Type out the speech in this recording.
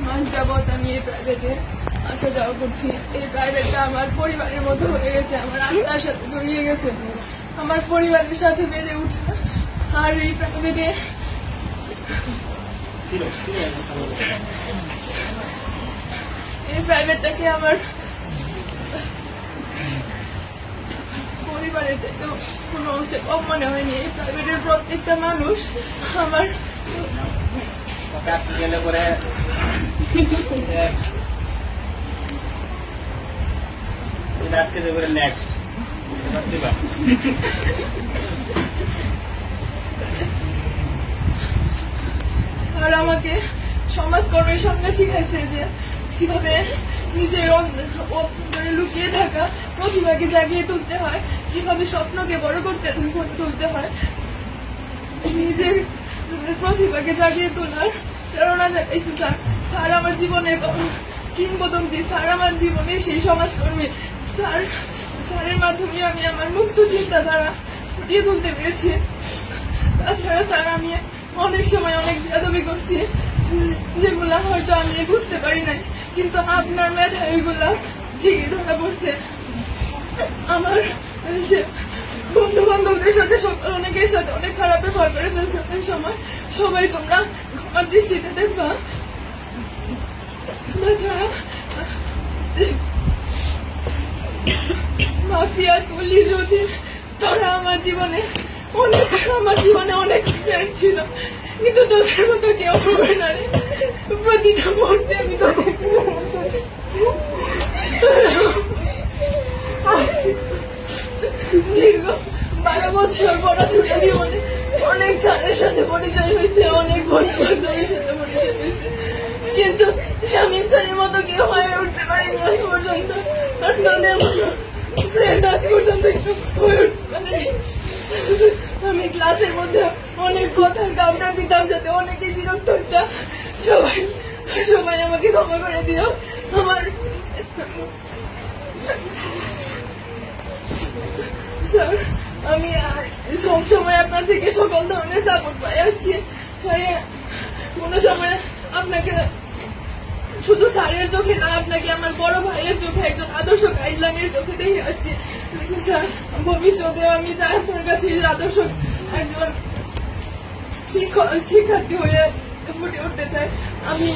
মাস যাবৎ আমি এই প্রাইভেটে আসা যাওয়া করছি। এই প্রাইভেটটা আমার পরিবারের মতো হয়ে গেছে, আমার আত্মার সাথে জড়িয়ে গেছে, আমার পরিবারের সাথে বেড়ে উঠা। আর এই প্রাইভেটে প্রাইভেটটাকে আমার পরিবারের চাইতে কোনো অংশে কম মনে হয়নি। এই প্রাইভেটের প্রত্যেকটা মানুষ আমার আর আমাকে সমাজকর্মের সঙ্গে শিখাইছে যে কিভাবে নিজের লুকিয়ে থাকা প্রতিভাকে জাগিয়ে তুলতে হয়, কিভাবে স্বপ্নকে বড় করতে তুলতে হয়, নিজের প্রতিভাকে জাগিয়ে তোলার প্রেরণা জাগাইছে স্যার। স্যার আমার জীবনের কিংবদন্তি, স্যার আমার জীবনের সেই সমাজকর্মী। স্যারের মাধ্যমে আমি আমার মুক্ত চিন্তাধারা ফুটিয়ে তুলতে পেরেছি। তাছাড়া স্যার আমি অনেক সময় অনেক বেয়াদবি করছি, যেগুলা হয়তো আমি বুঝতে পারি নাই, কিন্তু আপনার মেধায় ওইগুলা ঠিকই ধরা পড়ছে। আমার বন্ধু বান্ধবদের সাথে অনেকের সাথে অনেক খারাপ ব্যবহার করে ফেলছে অনেক সময়, সবাই তোমরা আমার দৃষ্টিতে দেখবা। তাছাড়া মাফিয়া তুলি যদি তোরা আমার জীবনে অনেক ফ্রেন্ড ছিল, কিন্তু তোদের মতো কেউ হবে না রে। প্রতিটা মুহূর্তে আমি দীর্ঘ 12 বছর পড়াশোনা জীবনে অনেক স্যারের সাথে পরিচয় হয়েছে, অনেক বন্ধু বান্ধবের সাথে পরিচয় হয়েছে, কিন্তু শামীম স্যারের মতো কেউ হয়ে উঠতে পারেনি আজ পর্যন্ত। আর তোদের মতো ফ্রেন্ড আজ পর্যন্ত হয়ে উঠতে পারেনি। আমি ক্লাসের মধ্যে অনেক কথার কাউন্টার দিতাম যাতে অনেকেই বিরক্ত হতো। সবাই আমাকে ক্ষমা করে দিও। আমার স্যার, আমি সবসময় আপনার থেকে সকল ধরনের সাপোর্ট পাই আসছি স্যার। কোনো সময় আপনাকে শুধু স্যারের চোখে না, আপনাকে আমার বড় ভাইয়ের চোখে, একজন আদর্শ গাইডলাইনের চোখে দেখে আসছি স্যার। ভবিষ্যতে আমি চাই আপনার কাছে আদর্শ একজন শিক্ষার্থী হয়ে ফুটে উঠতে চাই। আমি